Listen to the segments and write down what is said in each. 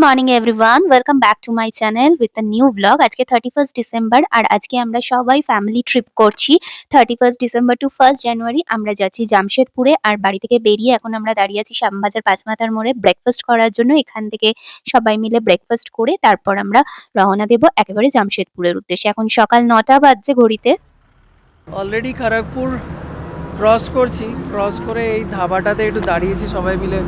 Morning everyone, welcome back to my channel with a new blog. আজকে 31st December আর আজকে আমরা সবাই family trip করছি। 31st ডিসেম্বর টু 1st জানুয়ারি আমরা যাচ্ছি জামশেদপুরে। আর বাড়ি থেকে বেরিয়ে এখন আমরা দাঁড়িয়ে আছি শ্যামবাজার পাঁচমাথার মোড়ে ব্রেকফাস্ট করার জন্য। এখান থেকে সবাই মিলে ব্রেকফাস্ট করে তারপর আমরা রওনা দেব একেবারে জামশেদপুরের উদ্দেশ্যে। এখন সকাল 9টা বাজছে ঘড়িতে। অলরেডি খড়গপুর ক্রস করছি, ক্রস করে এই ধাবাটাতে একটু দাঁড়িয়েছি সবাই মিলে,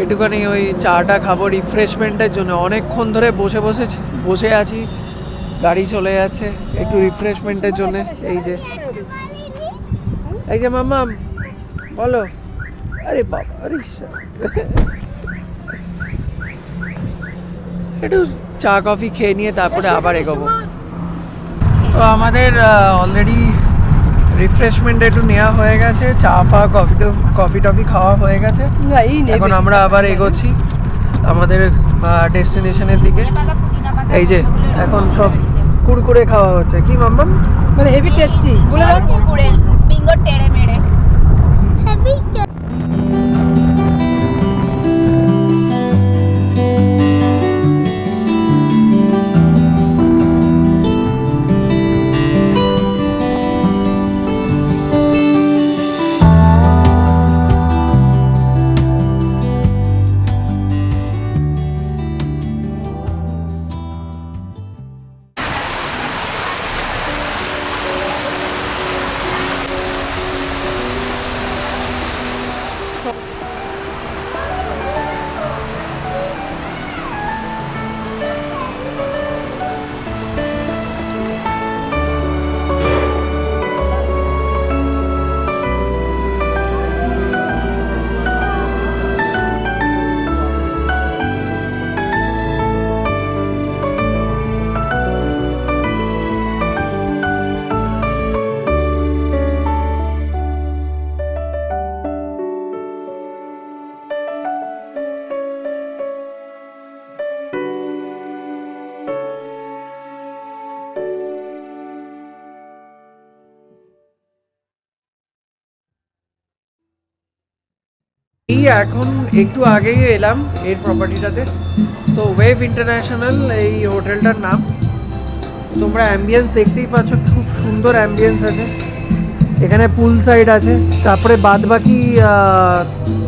একটুখানি ওই চাটা খাবো রিফ্রেশমেন্টের জন্য। অনেকক্ষণ ধরে বসে আছি, গাড়ি চলে যাচ্ছে, একটু রিফ্রেশমেন্টের জন্য। এই যে মাম্মা বলো। আরে বাবা, আরে একটু চা কফি খেয়ে নিয়ে তারপরে আবার এগোবো। তো আমাদের অলরেডি রিফ্রেশমেন্ট একটু নেওয়া হয়ে গেছে, চা ফা কফি টফি খাওয়া হয়ে গেছে। এখন আমরা আবার এগোচ্ছি আমাদের ডেস্টিনেশনের দিকে। এই যে এখন সব কুড়কুড়ে খাওয়া হচ্ছে। কি মাম্মাম? মানে হেভি টেস্টি, বলে দাও। কুরকুরে বিঙ্গো টেড়ে মেরে হেভি। এই এখন একটু আগেই এলাম এর প্রপার্টিটাতে। তো ওয়েভ ইন্টারন্যাশনাল এই হোটেলটার নাম। তোমরা অ্যাম্বিয়েন্স দেখতেই পাচ্ছ, খুব সুন্দর অ্যাম্বিয়েন্স আছে এখানে, পুল সাইড আছে। তারপরে বাদ বাকি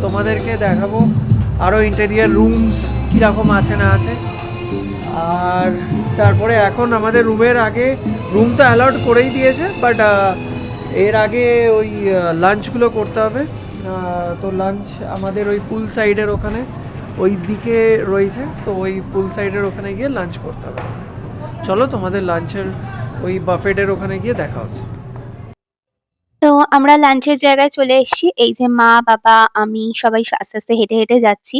তোমাদেরকে দেখাবো আরও ইন্টেরিয়ার রুমস কীরকম আছে না আছে। আর তারপরে এখন আমাদের রুমের আগে, রুম তো অ্যালাউড করেই দিয়েছে, বাট এর আগে ওই লাঞ্চগুলো করতে হবে। তো লাঞ্চ আমাদের ওই পুল সাইডের ওখানে ওই দিকে রয়েছে, তো ওই পুল সাইডের ওখানে গিয়ে লাঞ্চ করতে হবে। চলো তোমাদের লাঞ্চের ওই বাফেটের ওখানে গিয়ে দেখা হচ্ছে। তো আমরা লাঞ্চের জায়গায় চলে এসেছি। এই যে মা, বাবা, আমি সবাই আস্তে আস্তে হেঁটে হেঁটে যাচ্ছি।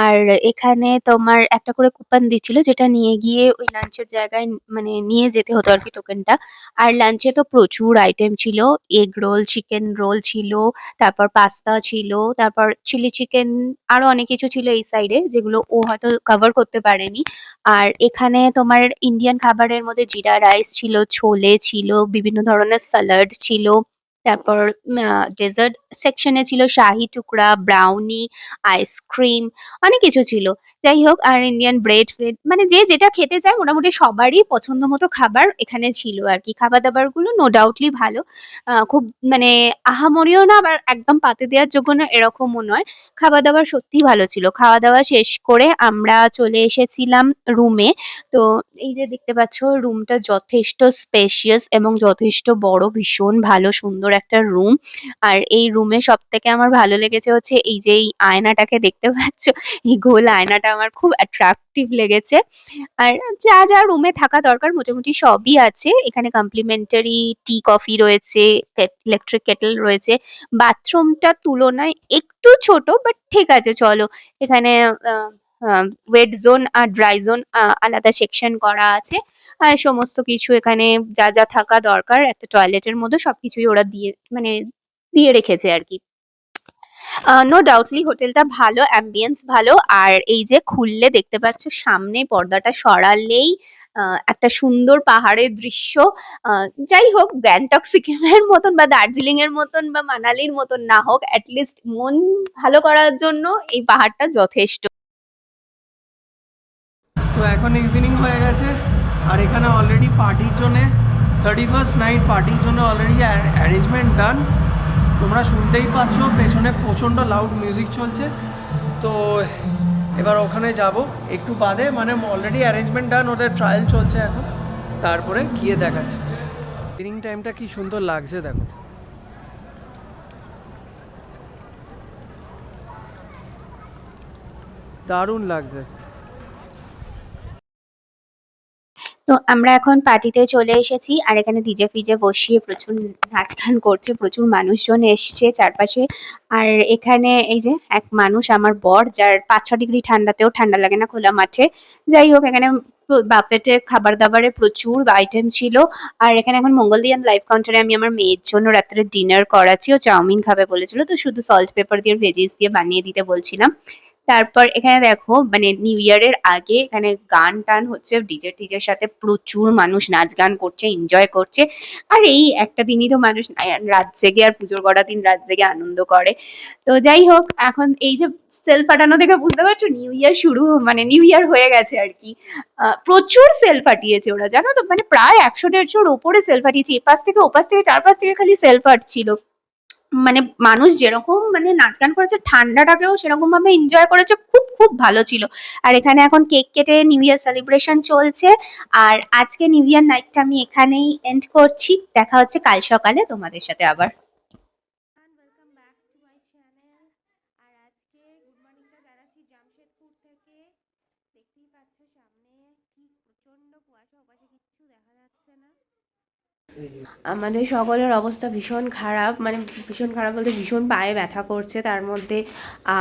আর এখানে তোমার একটা করে কুপন দিচ্ছিল, যেটা নিয়ে গিয়ে ওই লাঞ্চের জায়গায় মানে নিয়ে যেতে হতো আর কি টোকেনটা। আর লাঞ্চে তো প্রচুর আইটেম ছিল। এগ রোল, চিকেন রোল ছিল, তারপর পাস্তা ছিল, তারপর চিলি চিকেন, আরো অনেক কিছু ছিল এই সাইডে, যেগুলো ও হয়তো কভার করতে পারেনি। আর এখানে তোমার ইন্ডিয়ান খাবারের মধ্যে জিরা রাইস ছিল, ছোলে ছিল, বিভিন্ন ধরনের স্যালাড ছিল। তারপর ডেজার্ট সেকশনে ছিল শাহি টুকরা, ব্রাউনি, আইসক্রিম, অনেক কিছু ছিল। যাই হোক, আর ইন্ডিয়ান ব্রেড ফ্রেড, মানে যে যেটা খেতে চায় মোটামুটি সবারই পছন্দ মতো খাবার এখানে ছিল আর কি। খাবার দাবার গুলো নো ডাউটলি ভালো। খুব মানে আহামরিও না, আবার একদম পাতে দেওয়ার যোগ্য না এরকমও নয়। খাবার দাবার সত্যিই ভালো ছিল। খাওয়া দাওয়া শেষ করে আমরা চলে এসেছিলাম রুমে। তো এই যে দেখতে পাচ্ছ, রুমটা যথেষ্ট স্পেশিয়াস এবং যথেষ্ট বড়, ভীষণ ভালো সুন্দর একটা রুম। আর এই রুমে সব থেকে আমার ভালো লেগেছে হচ্ছে এই যে এই আয়নাটাকে দেখতে পাচ্ছ, এই গোল আয়নাটা আমার খুব অ্যাট্রাকটিভ লেগেছে। আর যা যা রুমে থাকা দরকার মোটামুটি সবই আছে এখানে। কমপ্লিমেন্টারি টি কফি রয়েছে, ইলেকট্রিক কেটেল রয়েছে। বাথরুমটা তুলনায় একটু ছোট, বাট ঠিক আছে চলো। এখানে ওয়েট জোন আর ড্রাই জোন আলাদা সেকশন করা আছে। আর সমস্ত কিছু এখানে যা যা থাকা দরকার একটা টয়লেটের মধ্যে সবকিছুই ওরা দিয়ে মানে দিয়ে রেখেছে আর কি। নো ডাউটলি হোটেলটা ভালো, অ্যাম্বিয়েন্স ভালো। আর এই যে খুললে দেখতে পাচ্ছ, সামনে পর্দাটা সরালেই একটা সুন্দর পাহাড়ের দৃশ্য। যাই হোক, গ্যাংটক সিকিমের মতন বা দার্জিলিং এর মতন বা মানালির মতন না হোক, অ্যাটলিস্ট মন ভালো করার জন্য এই পাহাড়টা যথেষ্ট। তো এখন ইভিনিং হয়ে গেছে আর এখানে অলরেডি পার্টির জন্যে 31st নাইট পার্টির জন্য অলরেডি অ্যারেঞ্জমেন্ট ডান। তোমরা শুনতেই পাচ্ছ পেছনে প্রচণ্ড লাউড মিউজিক চলছে। তো এবার ওখানে যাব একটু বাদে, মানে অলরেডি অ্যারেঞ্জমেন্ট ডান, ওদের ট্রায়াল চলছে এখন, তারপরে গিয়ে দেখাচ্ছে। ইভিনিং টাইমটা কি সুন্দর লাগছে দেখো। দারুণ লাগছে। তো আমরা এখন পার্টিতে চলে এসেছি আর এখানে ডিজে ফিজে বসিয়ে প্রচুর নাচ গান করছে, প্রচুর মানুষজন এসছে চারপাশে। আর এখানে এই যে এক মানুষ আমার বর, যার 5-6 ডিগ্রি ঠান্ডাতেও ঠান্ডা লাগে না খোলা মাঠে। যাই হোক, এখানে বাফেটে খাবার দাবারের প্রচুর আইটেম ছিল। আর এখানে এখন মঙ্গলদিয়ান লাইফ কাউন্টারে আমি আমার মেয়ের জন্য রাত্রে ডিনার করাচ্ছি। ও চাউমিন খাবে বলেছিল, তো শুধু সল্ট পেপার দিয়ে ভেজিস দিয়ে বানিয়ে দিতে বলছিলাম। তারপর এখানে দেখো, মানে নিউ ইয়ারের আগে এখানে গান টান হচ্ছে, ডিজে টিজের সাথে প্রচুর মানুষ নাচ গান করছে, এনজয় করছে। আর এই একটা দিনই তো মানুষ রাত জেগে, আর পুজোর কটা দিন রাত জেগে আনন্দ করে। তো যাই হোক, এখন এই যে সেল ফাটানো দেখে বুঝতে পারছো নিউ ইয়ার শুরু, মানে নিউ ইয়ার হয়ে গেছে আর কি। প্রচুর সেল ফাটিয়েছে ওরা, জানো তো, মানে প্রায় 100-150-র ওপরে সেল ফাটিয়েছে। এপাশ থেকে ওপাশ থেকে চারপাশ থেকে খালি সেল ফাটছিল। মানে মানুষ যেরকম মানে নাচ গান করেছে, ঠান্ডাটাকেও সেরকম ভাবে এনজয় করেছে, খুব খুব ভালো ছিল। আর এখানে এখন কেক কেটে নিউ ইয়ার সেলিব্রেশন চলছে। আর আজকে নিউ ইয়ার নাইটটা আমি এখানেই এন্ড করছি। দেখা হচ্ছে কাল সকালে তোমাদের সাথে আবার। Welcome back to my channel. আর আজকে গুড মর্নিংটা জানাচ্ছি জামশেদপুর থেকে। দেখতেই পাচ্ছ সামনে কি প্রচন্ড কুয়াশা, ওপাশে কিচ্ছু দেখা যাচ্ছে না। আমাদের সকলের অবস্থা ভীষণ খারাপ, মানে ভীষণ খারাপ বলতে ভীষণ পায়ে ব্যথা করছে তার মধ্যে।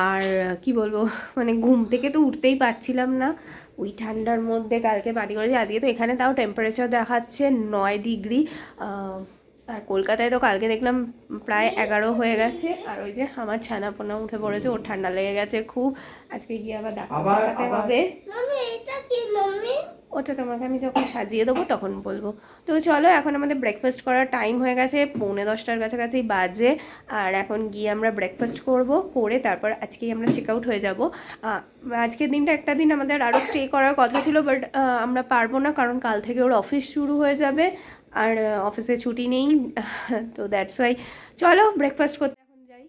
আর কি বলবো, মানে ঘুম থেকে তো উঠতেই পারছিলাম না ওই ঠান্ডার মধ্যে। কালকে পার্টি করেছি, আজকে তো এখানে তাও টেম্পারেচার দেখাচ্ছে 9 ডিগ্রি। আর কলকাতায় তো কালকে দেখলাম প্রায় 11 হয়ে গেছে। আর ওই যে আমার ছানাপোনা উঠে পড়েছে, ওর ঠান্ডা লেগে গেছে খুব। আজকে গিয়ে আবার ডাক্তার দেখাতে হবে। ওটা তোমাকে আমি যখন সাজিয়ে দেবো তখন বলবো। তো চলো, এখন আমাদের ব্রেকফাস্ট করার টাইম হয়ে গেছে, 9:45-র কাছাকাছি বাজে। আর এখন গিয়ে আমরা ব্রেকফাস্ট করব, করে তারপর আজকেই আমরা চেক আউট হয়ে যাব। আজকের দিনটা একটা দিন আমাদের আরও স্টে করার কথা ছিল, বাট আমরা পারবো না, কারণ কাল থেকে ওর অফিস শুরু হয়ে যাবে আর অফিসে ছুটি নেই। তো দ্যাটস ওয়াই চলো ব্রেকফাস্ট করতে এখন যাই।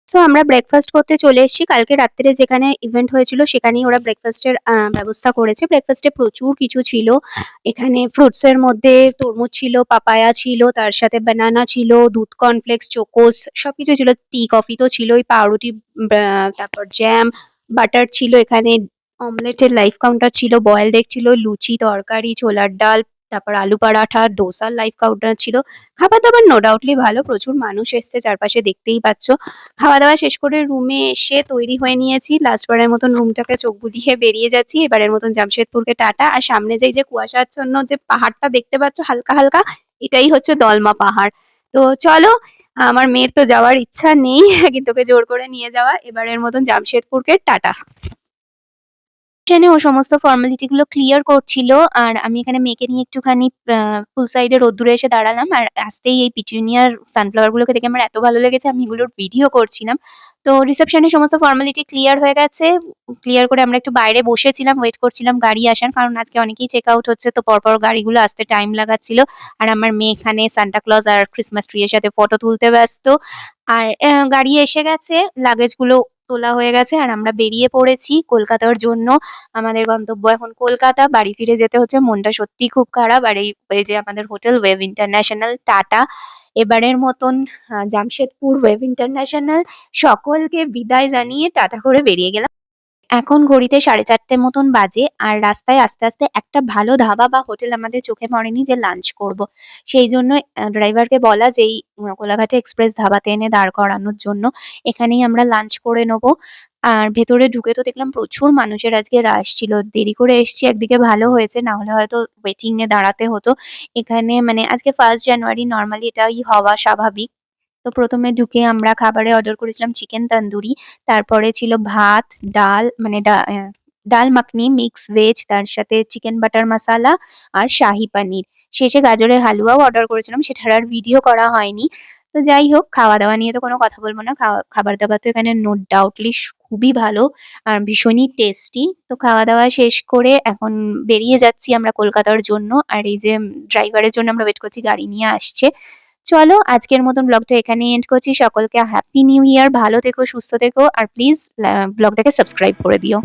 সো আমরা ব্রেকফাস্ট করতে চলে এসেছি। কালকে রাত্রে যেখানে ইভেন্ট হয়েছিল সেখানেই ওরা ব্রেকফাস্টের ব্যবস্থা করেছে। ব্রেকফাস্টে প্রচুর কিছু ছিল। এখানে ফ্রুটসের মধ্যে তরমুজ ছিল, পাপায়া ছিল, তার সাথে বানানা ছিল, দুধ কর্নফ্লেক্স, চোকোস সবকিছু ছিল। টি কফি তো ছিলই, পাউরুটি, তারপর জ্যাম, বাটার ছিল। এখানে অমলেটের লাইফ কাউন্টার ছিল, বয়েলড এগ ছিল, লুচি, তরকারি, ছোলার ডাল, তারপর আলু পরাঠা, ডোসার লাইফ কাউন্টার ছিল। খাবার দাবার নো ডাউটলি ভালো, প্রচুর মানুষ এসছে চারপাশে দেখতেই পাচ্ছ। খাওয়া দাওয়া শেষ করে রুমে এসে তৈরি হয়ে নিয়েছি। লাস্টবারের মতন রুমটাকে চোখ বুলিয়ে বেরিয়ে যাচ্ছি। এবারের মতন জামশেদপুরকে টাটা। আর সামনে যে কুয়াশাচ্ছন্ন যে পাহাড়টা দেখতে পাচ্ছ হালকা হালকা, এটাই হচ্ছে দলমা পাহাড়। তো চলো, আমার মেয়ের তো যাওয়ার ইচ্ছা নেই, কিন্তু ওকে জোর করে নিয়ে যাওয়া। এবারের মতন জামশেদপুরকে টাটা। ট্রেনে ও সমস্ত ফর্মালিটি গুলো ক্লিয়ার করছিল। আর আমি এখানে মেয়েকে নিয়ে একটুখানি পুল সাইডে রোদ্দুরে এসে দাঁড়ালাম। আর আসতেই এই পিটুনিয়ার সানফ্লাওয়ার গুলোকে দেখে আমার এত ভালো লেগেছে, আমি এগুলোর ভিডিও করছিলাম। তো রিসেপশনে সমস্ত ফর্মালিটি ক্লিয়ার হয়ে গেছে। ক্লিয়ার করে আমরা একটু বাইরে বসেছিলাম, ওয়েট করছিলাম গাড়ি আসার, কারণ আজকে অনেকেই চেক আউট হচ্ছে, তো পরপর গাড়িগুলো আসতে টাইম লাগাচ্ছিল। আর আমার মেয়ে এখানে সান্টা ক্লজ আর ক্রিসমাস ট্রি এর সাথে ফটো তুলতে ব্যস্ত। আর গাড়ি এসে গেছে, লাগেজ গুলো তোলা হয়ে গেছে, আর আমরা বেরিয়ে পড়েছি কলকাতার জন্য। আমাদের গন্তব্য এখন কলকাতা। বাড়ি ফিরে যেতে হচ্ছে, মনটা সত্যিই খুব খারাপ। আর এই যে আমাদের হোটেল ওয়েভ ইন্টারন্যাশনাল, টাটা। এবারের মতন জামশেদপুর ওয়েভ ইন্টারন্যাশনাল সকলকে বিদায় জানিয়ে টাটা করে বেরিয়ে গেলাম। এখন ঘড়িতে 4:30 মতন বাজে। আর রাস্তায় আস্তে আস্তে একটা ভালো ধাবা বা হোটেল আমাদের চোখে পড়েনি যে লাঞ্চ করব। সেই জন্য ড্রাইভারকে বলা যে এই কোলাঘাটে এক্সপ্রেস ধাবাতে এনে দাঁড় করানোর জন্য। এখানেই আমরা লাঞ্চ করে নেবো। আর ভেতরে ঢুকে তো দেখলাম প্রচুর মানুষের আজকে রাশ ছিল। দেরি করে এসছি, একদিকে ভালো হয়েছে, না হলে হয়তো ওয়েটিং এ দাঁড়াতে হতো। এখানে মানে আজকে 1 জানুয়ারি, নর্মালি এটাই হওয়া স্বাভাবিক। তো প্রথমে ঢুকে আমরা খাবারে অর্ডার করেছিলাম চিকেন তন্দুরি। তারপরে ছিল ভাত, ডাল, মানে ডাল মাখনি মিক্স ভেজ, তার সাথে চিকেন বাটার মশালা আর শাহি পানির। শেষে গাজরের হালুয়াও অর্ডার করেছিলাম, সেটার আর ভিডিও করা হয়নি। তো যাই হোক, খাওয়া-দাওয়া নিয়ে তো কোনো কথা বলব না। খাবার-দাবার তো এখানে নো ডাউটলি খুবই ভালো আর ভীষণই টেস্টি। তো খাওয়া-দাওয়া শেষ করে এখন বেরিয়ে যাচ্ছি আমরা কলকাতার জন্য। আর এই যে ড্রাইভারের জন্য আমরা ওয়েট করছি, গাড়ি নিয়ে আসছে। চলো আজকের মতন ব্লগটা এখানেই এন্ড করছি। সকলকে হ্যাপি নিউ ইয়ার। ভালো থেকো, সুস্থ থেকো আর প্লিজ ব্লগটাকে সাবস্ক্রাইব করে দিও।